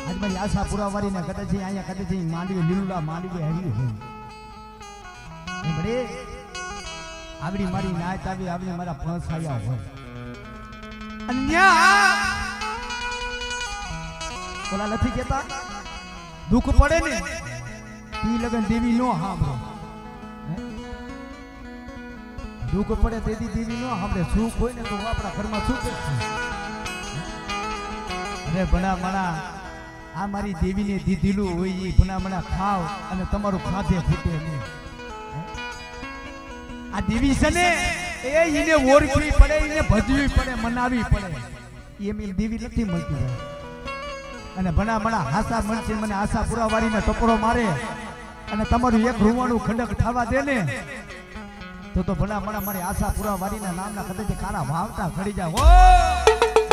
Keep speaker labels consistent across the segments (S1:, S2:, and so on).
S1: આજ મારી આશા પુરાવારીને કદાચ અહીંયા કદાચ માંડવી લીલુલા માંડવી આવી હોય બડે આવડી મારી નાત આવી આવડી મારા પંસાયા હોય અન્યા ઓલા નથી કહેતા દુઃખ પડે ને તી લગન દેવી નો સાંભળે દુઃખ પડે તેથી દેવી નો સાંભળે સુખ હોય ને તો આપણા ઘરમાં સુખ જ છે અરે ભણા મણા આ મારી દેવીને દીધેલું હોય એ ભણા મણા ખાવ અને તમારું ખાધે ફૂટે નહીં આ દેવી છે ને એને ઓળખવી પડે એને ભજવી પડે મનાવી પડે એમ દેવી નથી મળતી અને ભણા મણા હાસા મનથી મને આશા પુરાવારીને ટપરો મારે અને તમારું એક રૂવાણું ખંડક થવા દે ને તો ભણા મણા મારી આશા પુરાવારીના નામના કદાચ કારા વાવતા ખડી જાય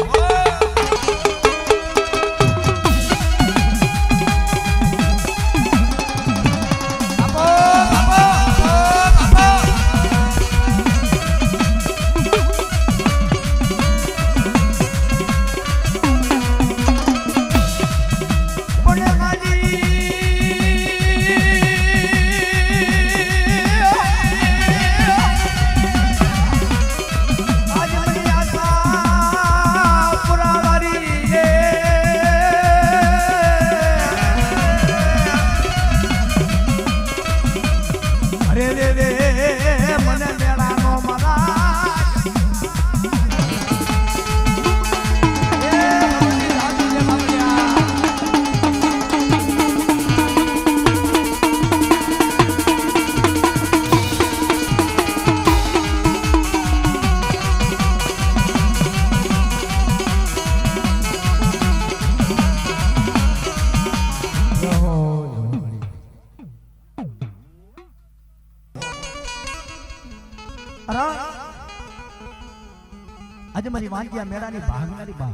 S1: આજે મારી વાંજિયા મેળાની ભાગનારી બા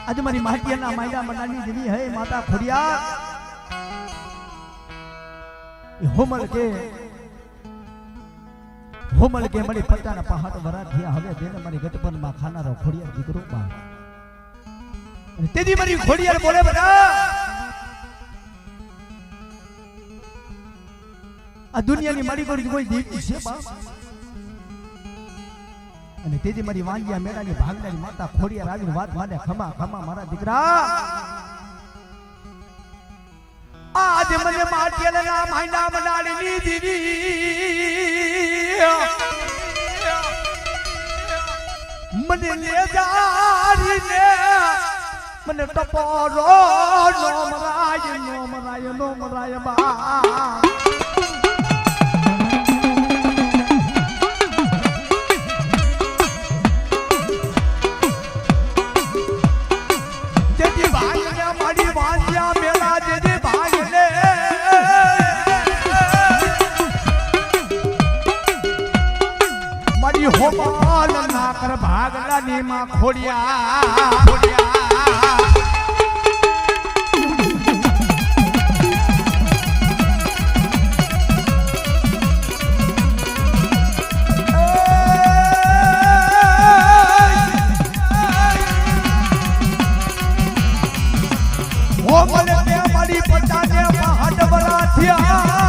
S1: આજે મારી માટિયાના માયડા મંડાની દેવી હે માતા ખોડિયા હોમલ કે મારી પટ્ટાના પહાડ વરા થયા હવે તેને મારી ગટપનમાં ખાનારો ખોડિયાર દીકરો બા અને તેદી મારી ખોડિયાર બોલે બધા આ દુનિયાની મારી કોઈ દેવી છે બા અને તેજી મારી વાંજિયા મેળાની ભાગનારી માતા ખોડિયાર આવીને વાત માને ખમા ખમા મારા દીકરા આજે મને માટીના માયના બનાડી દીધી મને લેજારીને મને ટપોરો નો મરાય બા ભાગલાની માં ખોડિયા મારી પટાને પહાડ વરા થયા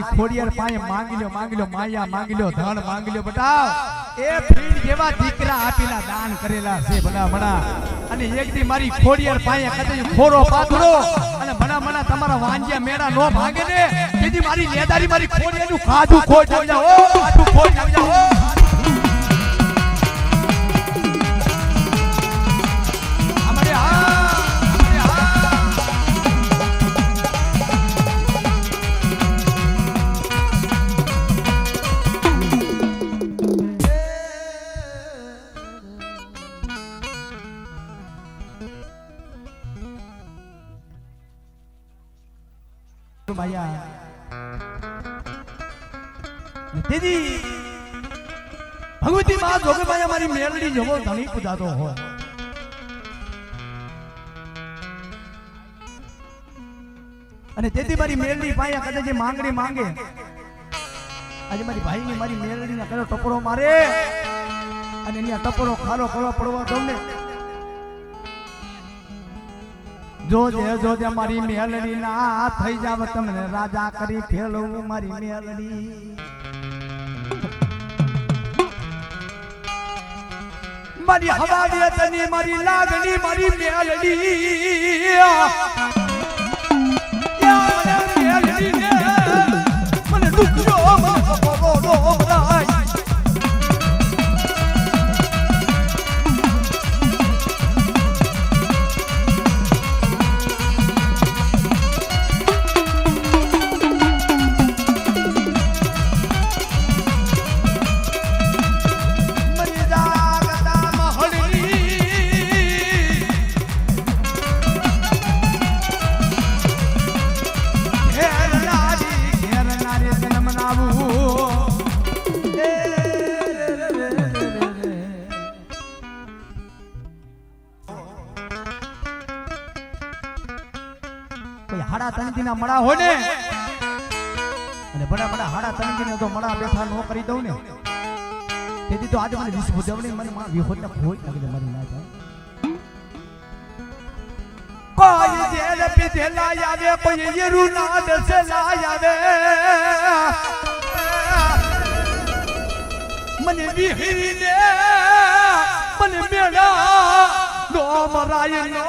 S1: મારી ખોડિયાર પાસે માંગી લ્યો માયા માંગી લ્યો ધન માંગી લ્યો બટાવ એ ફીણ જેવા દીકરા આપેલા દાન કરેલા છે ભલા અને એક દી મારી ખોડિયાર પાસે કદાચ ખોરો પાથરો અને ભલા તમારા વાંજિયા મેળા નો ભાગે ને તેથી મારી લેદારી મારી ખોડિયાનું ખાધું ખોઈ જાવ જાઓ ખાધું ખોઈ જાવ જાઓ ભગવતી માં જોગમાયા મારી મેલડી જવો ધણી પૂજાતો હોય અને તેથી મારી મેલડી પાયા કદાચ જે માંગણી માંગે આજે મારી ભાઈની મારી મેલડીના કયો ટપરો મારે અને એની ટપરો ખારો કરવા પડવા દઉં ને જોજે મારી મેલડી ના થઈ જાવ તમને રાજા કરી ફેલવું મારી મેલડી મારી હવા વેતની મારી લાગણી મારી મેલડી મને દુખરો હાડા તણજીના મળા હોય ને અને બડા હાડા તણજીને તો મળા બેઠા નો કરી દઉં ને તેથી તો આજે મને વિષ ભજવણી મને માં વિહોતને ખોઈ લાગે મારી ના જાય કોઈ જેલ પીધે લાયા આવે કોઈ યરુ ના દસે લાયા આવે મને વિહીને મને મેળા નો મરાય નો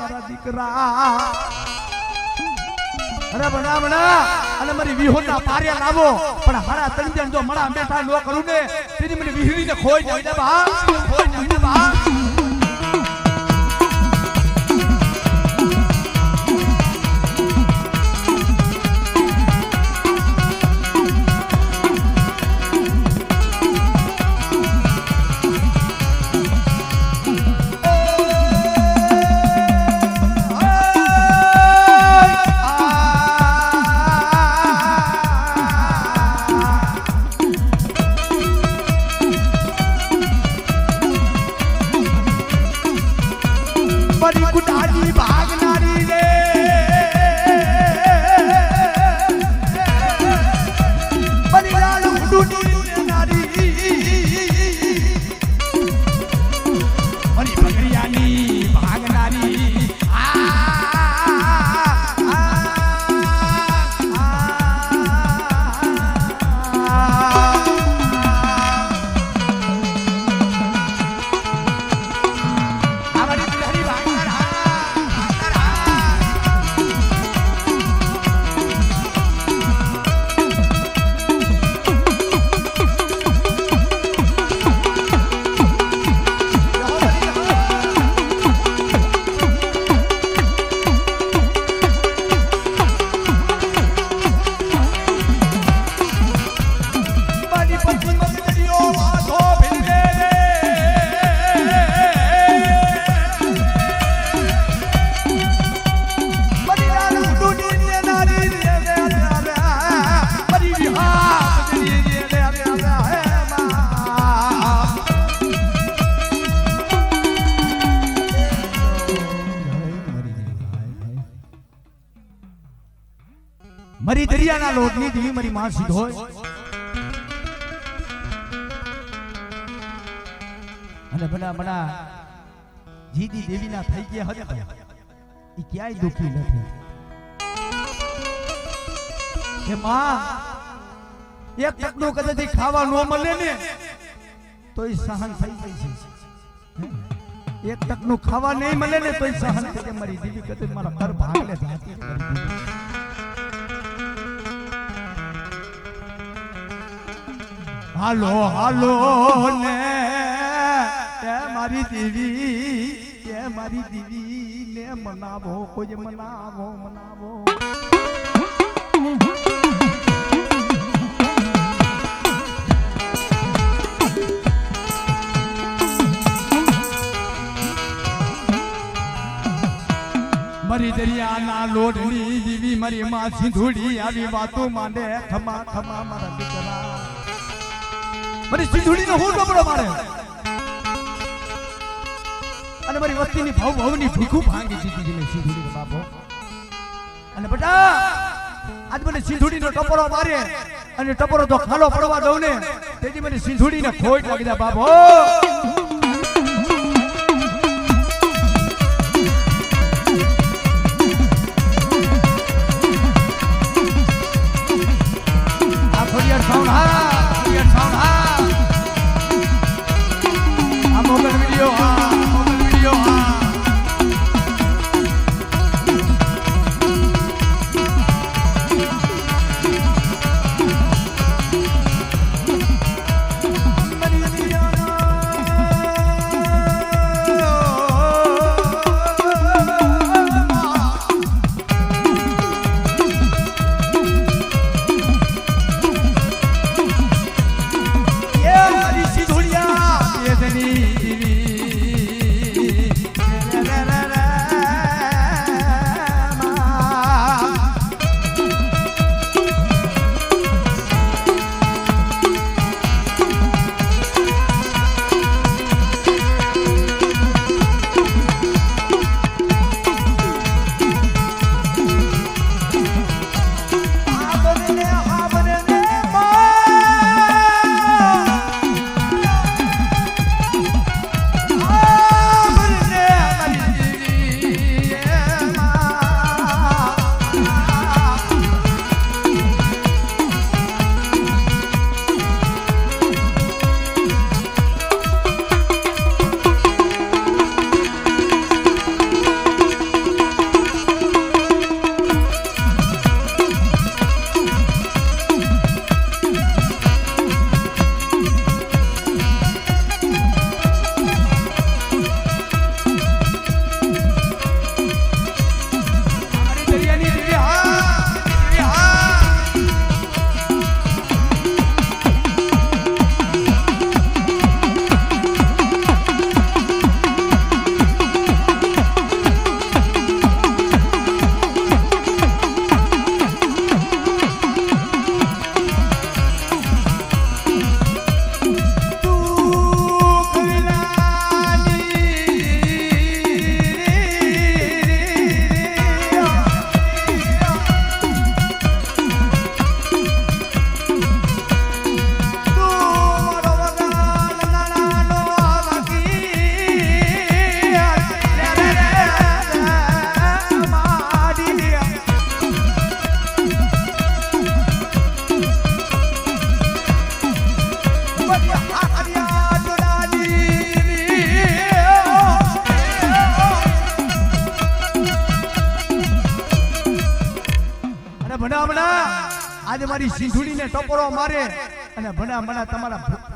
S1: મારા દીકરા અરે બના અને મારી વિહોના પાર્યા લાવો પણ મારા તંજન જો મણા બેઠા નો કરું ને તેથી મને વિહીને ખોઈ જાય ને બા ખોઈ જાય ને બા મરી દરિયાના લોટની દેવી મારી માં સીધોય અને બડા જીદી દેવીના થઈ ગયા હતા એ ક્યાંય દુખી નથી હે માં એક ટકનું કદાચ ખાવા ન મળે ને તો એ સહન થઈ જાય છે એક ટકનું ખાવા નહીં મળે ને તો એ સહન થઈ મારી દીદી કદાચ મારા ઘર ભાગલે જાતી હાલો હાલો ને એ મારી દીવી ને મનાવો કોઈ મનાવો મારી દરિયાના લોઢની દીવી મારી માં સિંધુડી આવી વાતો માંડે ખમા ખમા મારા દીકરા મારી સિંધુડીનો હું ડબડો મારે અને મારી વસ્તીની ભાવની ભૂખું ભાંગી દીધી મેં સિંધુડીનો બાપો અને બેટા આજ મને સિંધુડીનો ટપરો મારે અને ટપરો તો ખાલો પડવા દઉં ને તેથી મને સિંધુડીને ખોટ લાગી દે બાપો આજે મારી સિંધુડીને ટપરો મારે અને ભણા તમારા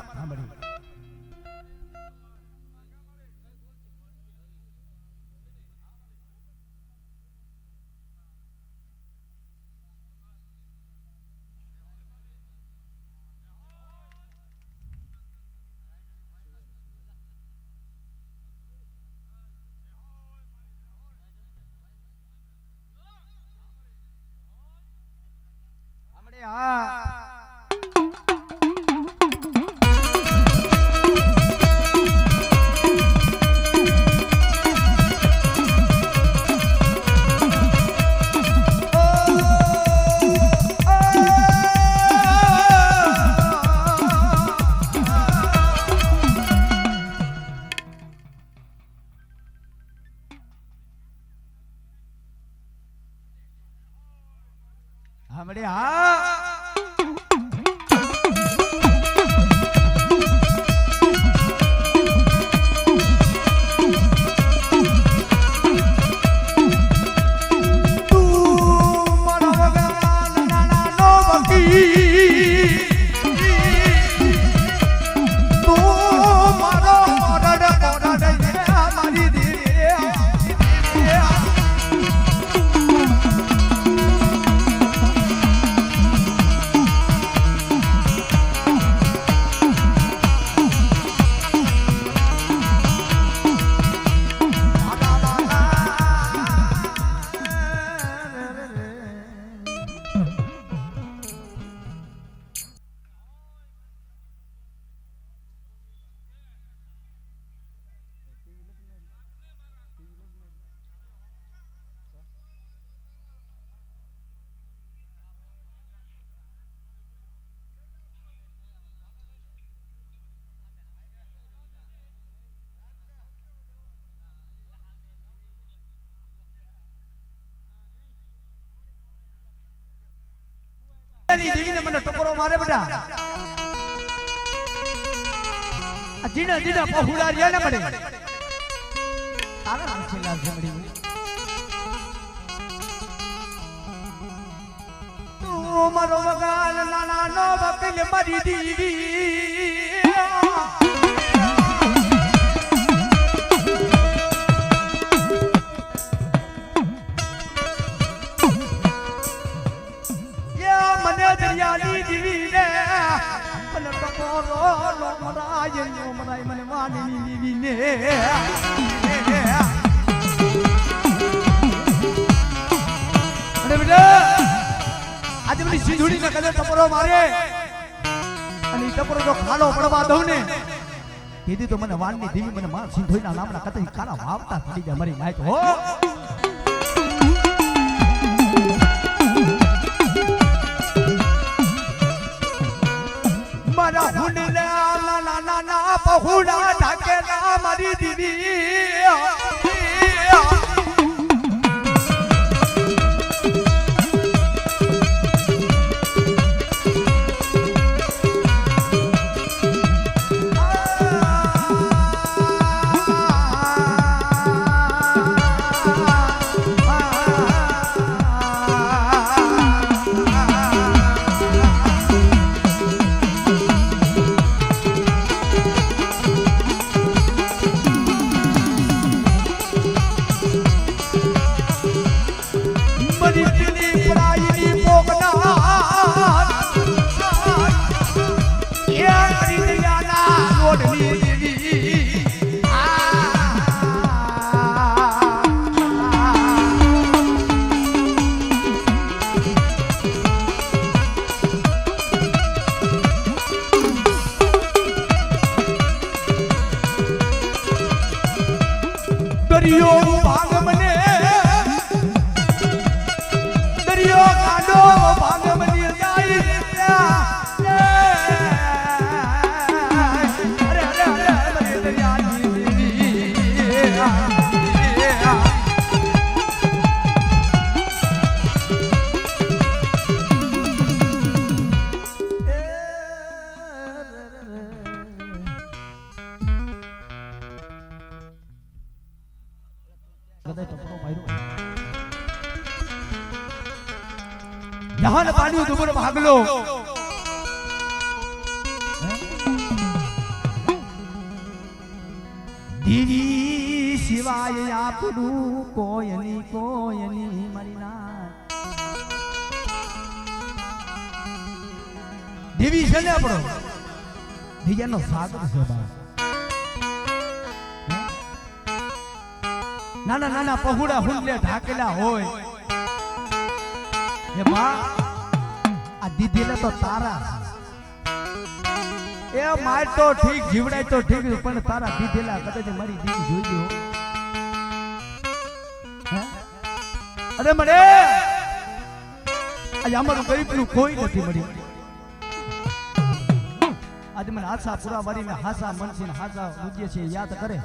S1: હમણે હા દેવીને મને ટકોરો મારે બેટા આ જીના જીના પહોળા રહ્યા ને મને તારા નામ છે લાલ જમડી તું મારો વગાલ નાના નો વકીલ મારી દીવી દરિયાની દીવીને મને ટકોરો લો મરાય નો મરાય મને વાણી દીવીને અરે બેટા આજે મને સિંધુડીને કદે ટકોરો મારે અને ટકોરો જો ખાલો પડવા દઉં ને તેથી તો મને વાણની દીવી મને માં સિંધુડીના નામના કદે કારા વાવતા પડી જાય મારી નાય હો મારા હુંડલા નાના નાના પહોળા ઢાકેલા મારી દીદી દરિયો ભાગ મને દરિયો કાઢો ભાગ મને જાય અરે અરે અરે દરિયાની જહાન પાડ્યું દુબર ભાગલો દીવી સિવાય આપણું કોયની કોયની મારી ના દેવી છે ને આપણો દીજાનો સાગર છે બા નાના નાના પહોળા હુંડલે ઢાકેલા હોય એ માં આ દીદીને તો તારા એ માર તો ઠીક જીવડાય તો ઠીક પણ તારા દીધેલા કદાચ મારી દીદી જોઈ દો અરે મને આજે અમારું ગરીબનું કોઈ નથી મળ્યું આજે મને હાસા પૂરા વારીને હાસા મનસી હાસા ઉજ્ય છે યાદ કરે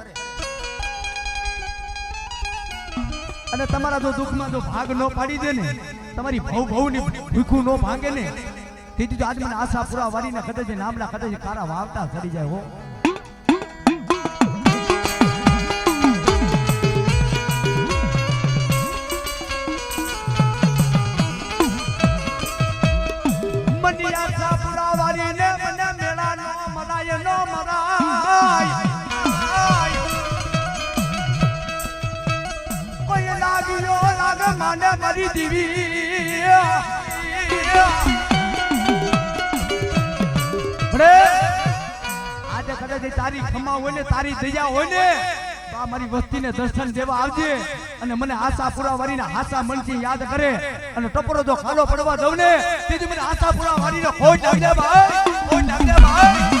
S1: અને તમારા જો દુઃખમાં જો ભાગ ન પાડી દે ને તમારી ભવની ભૂખું ન ભાંગે ને તેથી તો આજ મને આશા પૂરા વારીને કદાચ નામના કદાચ કારા વાવતા ચડી જાય હો મની આશા પૂરા વારીને મને મેળા નો મરાય નો મરાય કોઈ લાગ્યો લાગ માને મારી દીવી આજે કદાચ તારી ખમા હોય ને તારી દયા હોય ને તો આ મારી વસ્તીને દર્શન દેવા આવજે અને મને આશા પૂરા વારીને હાસા મનથી યાદ કરે અને ટપરો જો ખાલો પડવા દઉં ને તેથી મને આશા પૂરા વારીને ખોટ લાગજે ભાઈ ખોટ લાગજે ભાઈ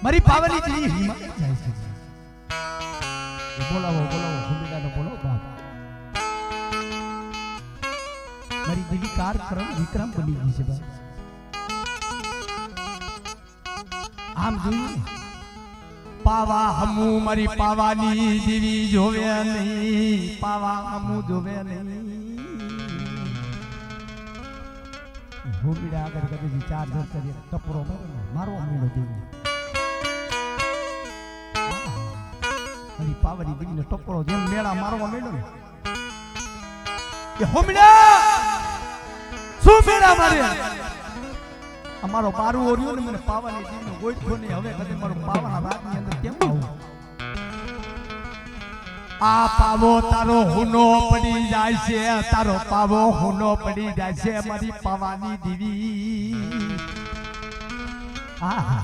S1: મારી પાવાની જેવી હિંમત જાય છે બોલાવો હુંબીડાનો બોલો બાપ મારી દેવી કાર્યક્રમ વિક્રમ બની ગઈ છે બાપ આમ જોયું પાવા હમુ મારી પાવાની દેવી જોવે નહીં પાવા હમુ જોવે નહીં હુંબીડા આગળ કદી ચાર જણ કરી ટપરો મારવા માંડ્યો દેવી મારી પાવાની દેવીનો ટપરો જેમ મેળા મારવા માંડ્યો ને એ હુંબીડા શું મેળા મારે અમારો પારું ઓર્યો ને મને પાવાની દેવીનો ગોઠવો ને હવે કદી મારો પાવાના રાતની અંદર કેમ આવું આ પાવો તારો હુનો પડી જાય છે તારો પાવો હુનો પડી જાય છે મારી પાવાની દેવી આહા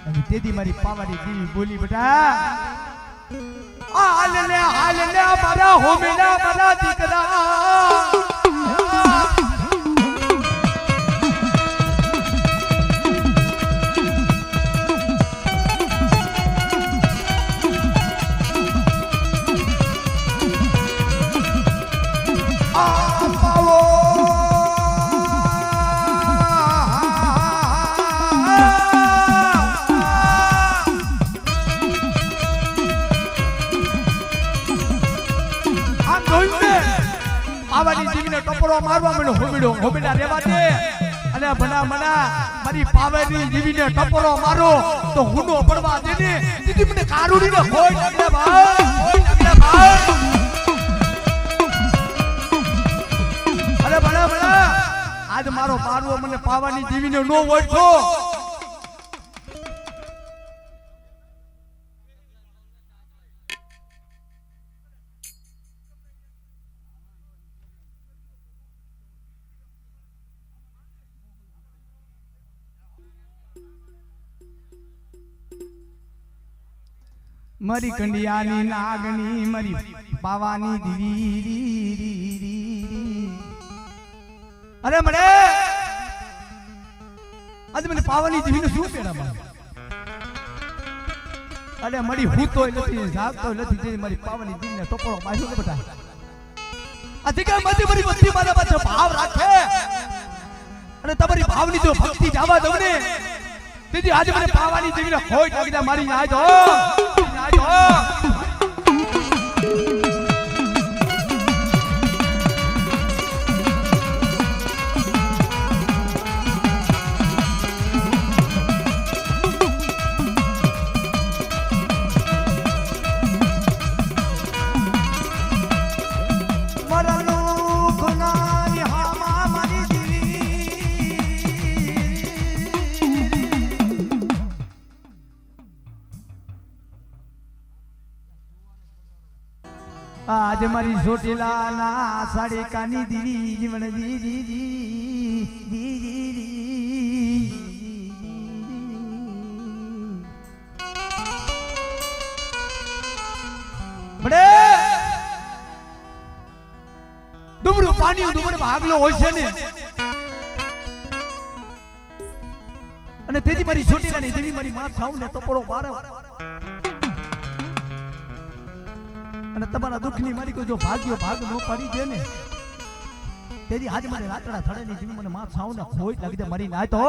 S1: અને તેથી મારી પાવાની દેવી બોલી બેટા હાલ ને મારા હોમેના મારા દીકરા ટપરો મારવા માંડ્યો હોમીડા રેવા દે અને બના મારી પાવાની દેવીને ટપરો મારો તો હુનો પડવા દે ને દીદી મને કારુડીને હોય લાગે ભાઈ અરે બના આજ મારો પારવો મને પાવાની દેવીને નો ઓળખો મારી કંડિયાની નાગની મારી પાવાની દેવી અરે મને આજ મને પાવાની દેવીને શું પેડા મારે અરે મળી હું તો નથી જાગતો નથી મારી પાવાની દેવીને ટોપરો માર્યો કે બેટા આ જગ્યા મારી બધી મારા પાછળ ભાવ રાખે અને તમારી ભાવની જો ભક્તિ જવા દઉં ને તેથી આજે મને પાવાની દેવીને હોય લાગી મારી ના જો आज मारी छोटेला ना साडे कानी दीदी जीवन बड़े दुबरू पानी दुबरू भागलो હોય છે ને અને તેથી મારી છોટેલા ની દેવી મારી માં થાવ ને ટપરો મારે અને તમારા દુઃખની મારી કોઈ જો ભાગ્યો ભાગ નો પડી દે ને તેરી આજ મને રાતડા થડેની જીવ મને માં છાવ ને ખોઈ લાગી દે મારી નાય તો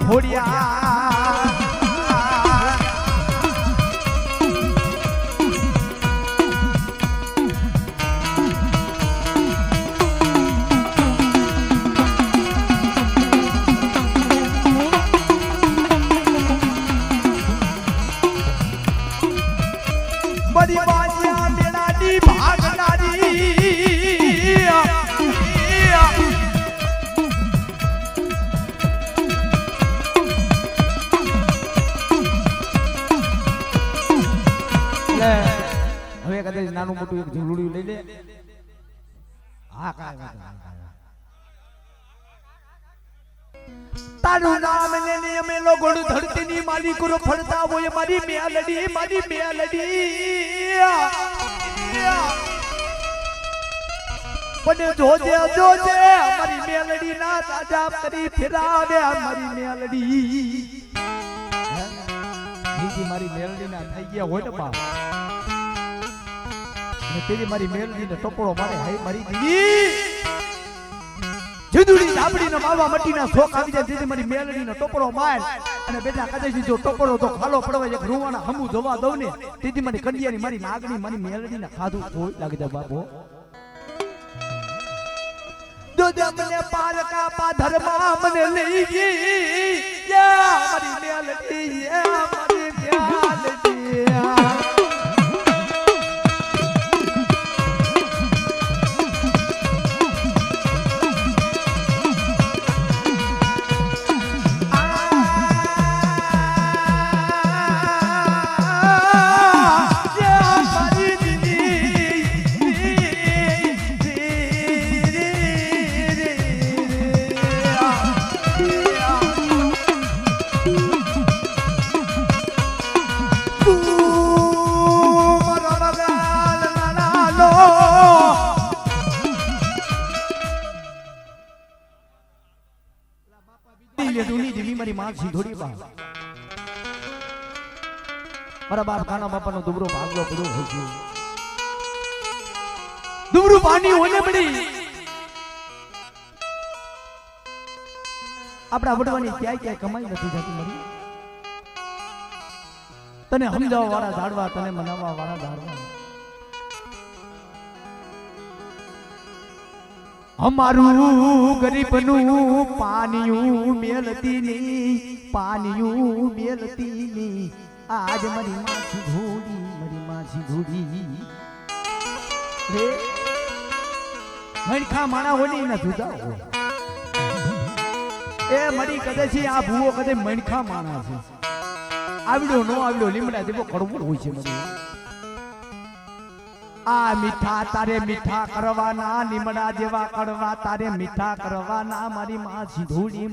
S1: ભોળિયા બધી બાજ્યા મેળાની ભાગનારી હવે કદાચ નાનું મોટું એક ઝૂલડું લઈ લે હા કાંઈ તારું નામ લઈને અમે લોકો ધરતીની માલિકો ફરતા હોય મારી મેલડી પણ જોજે મારી મેલડી ના તાજા કરી ફેરાવે મારી મેલડી નીતિ મારી મેલડી ના થઈ ગયા હોય ને બા અને તેરી મારી મેલડી ને ટપોળો મારે હાય મારી દીદી જીદુડી ધાબડીનો માવા મટીના શોખ આવી જાય તેથી મારી મેલડીનો ટોપરો માર અને બેટા કદાચ જો ટોપરો તો ખાલો પડવા એક રૂવાના હમુ જવા દઉં ને તેથી મારી કંડિયાની મારી નાગણી મારી મેલડીને ખાધું કોઈ લાગી જાય બાપો દોદા મને પાલકા પાધરમાં મને લઈ ગઈ યા મારી મેલડી યા મારી મેલડી મારા બાપ કાના બાપાનો દુબરો ભાગલો પડ્યો હોય છે દુબરું પાણી હોને પડી આપણા વડવાની ક્યાંય કમાઈ નથી જતી મરી તને સમજાવવા વાળા ઝાડવા તને મનાવવા વાળા ઝાડવા અમારું ગરીબનું પાણીયું મેલતી ની પાણીયું મેલતી ની આજ મારી માછી ધોડી રે મણખા માણા હોની ના જુદા હો એ મરી કદાચી આ ભૂવો કદે મણખા માણા છે આવડ્યો નો આવડ્યો લીમડા જેવો કડવો હોય છે મરી આ મીઠા તારે મીઠા કરવાના લીમડા જેવા કડવા તારે મીઠા કરવાના મારી માછી ધોડી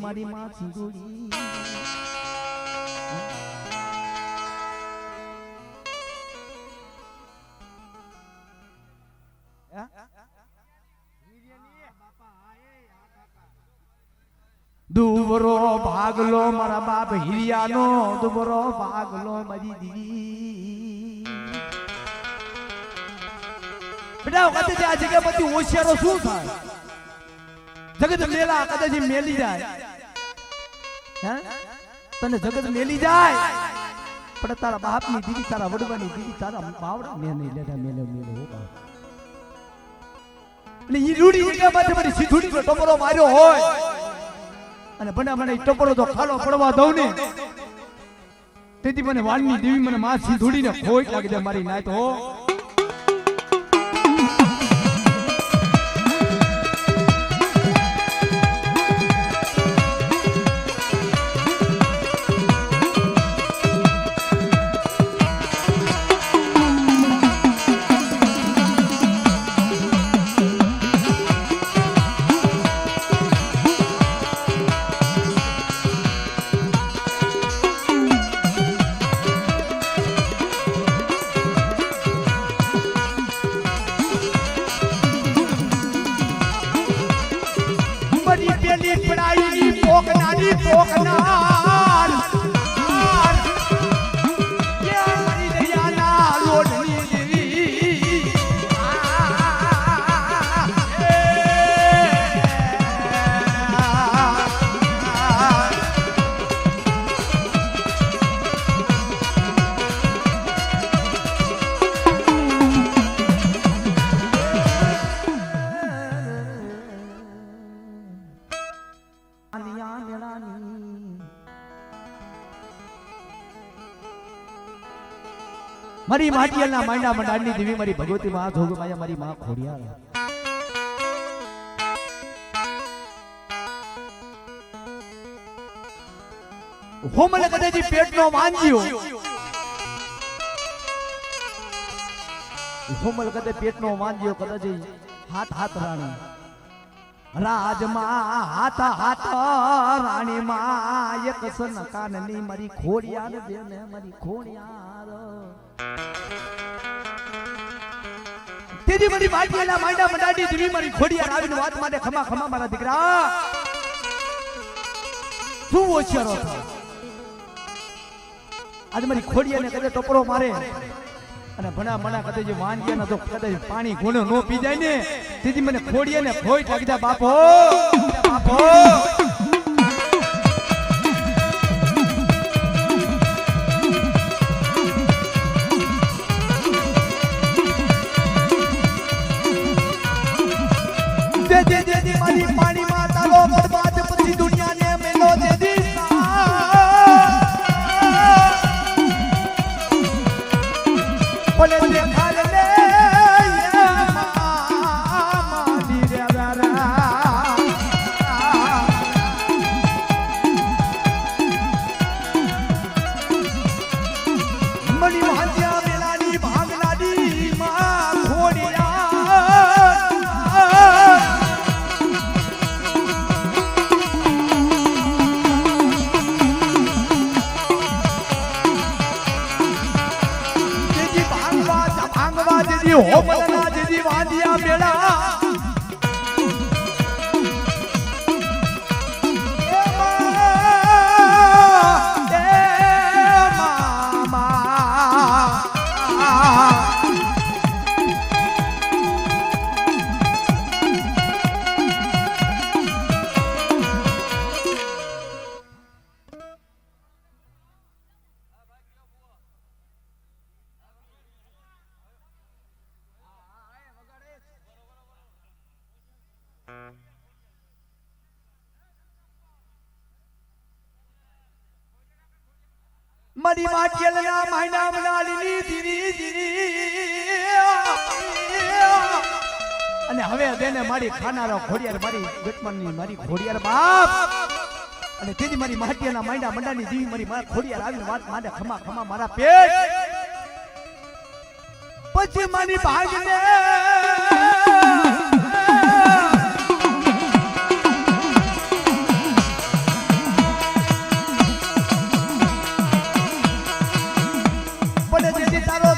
S1: દુબરો ભાગલો મારા બાપ હિરિયાનો દુબરો ભાગલો મારી દીદી બેટા કદાચ આ જગ્યા પછી હોશિયારો શું થાય જગત મેલા કદાચ મેલી જાય હે તને જગત મેલી જાય પણ તારા બાપની દીદી તારા વડવાની દીદી તારા બાવડા મેં નહીં લેતા મેલે હો અને ઈ રૂડી જગ્યા પાસે મારી સીધુડીનો ટપરો માર્યો હોય અને બના મને ટપરો તો ખાલો પડવા દઉં ને તેથી મને વાણની દેવી મને માં સીધુડીને ખોટ લાગી જાય મારી નાય તો પોકનાર મારી દયાના લોડની દેવી મારી માટીયાના માંડા મંડાની દેવી મારી ભગવતી માં જોગમાયા મારી માં ખોડિયાર હો મને કદાચ પેટનો વાંજ્યો હો મને કદાચ પેટનો વાંજ્યો કદાચ હાથ હાથ રાણી રાજમાં હાથ હાથ રાણી માં એક સન કાનની મારી ખોડિયાર દેને મારી ખોડિયાર તેજી મારી બાટીના માંડા મંડાડી દેવી મારી ખોડિયાર આવીને વાત માટે ખમા ખમા મારા દીકરા શું હોશિયારો છો આજ મારી ખોડિયાને કદે ટોપરો મારે અને ભણા મણા કદે જે વાંજ્યા તો કદે પાણી ગુણો નો પી જાય ને તેથી મને ખોડિયાને ફોઈ ઠાકીદા બાપો બાપો દે મારી પાણી માં તારો બરબાદ પછી દુનિયાને મેલો દે દી બોલે દે ખાલે લે મારી રે રા મણી વાંજ્યા મેલાની ભાગલાડી માં ખોડિયા હો મરના દીદી વાંધિયા મેળા મારી માટીયલના મહિના મનાલીની ધીરી ધીરી અને હવે દેને મારી ખાનારો ખોડિયાર મારી ગટમનની મારી ખોડિયાર બાપ અને તેજી મારી માટીયલના મહિના મંડાની દેવી મારી માં ખોડિયાર આવીને વાત માંડે ખમા ખમા મારા પેટ પછી મારી ભાગને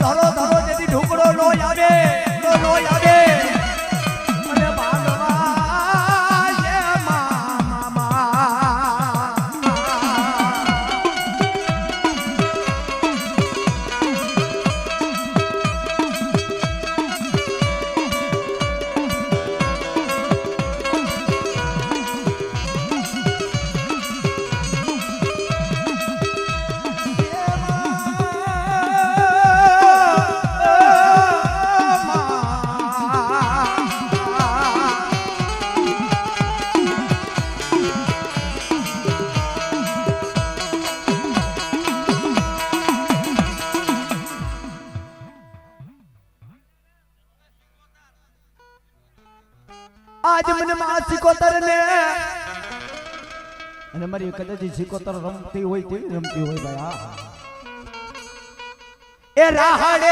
S1: ધરો ધરો જેથી ઢોકળો નો આવે અને ભાગવા યે મામા આજ મને માં સિકોતર ને અને મારી કદાચ સિકોતર રમતી હોય તેવી રમતી હોય ભાઈ એ રાહડે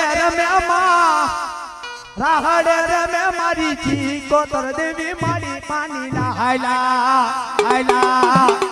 S1: રમે મારી સિકોતર દેવી મારી પાણી ના હાયલા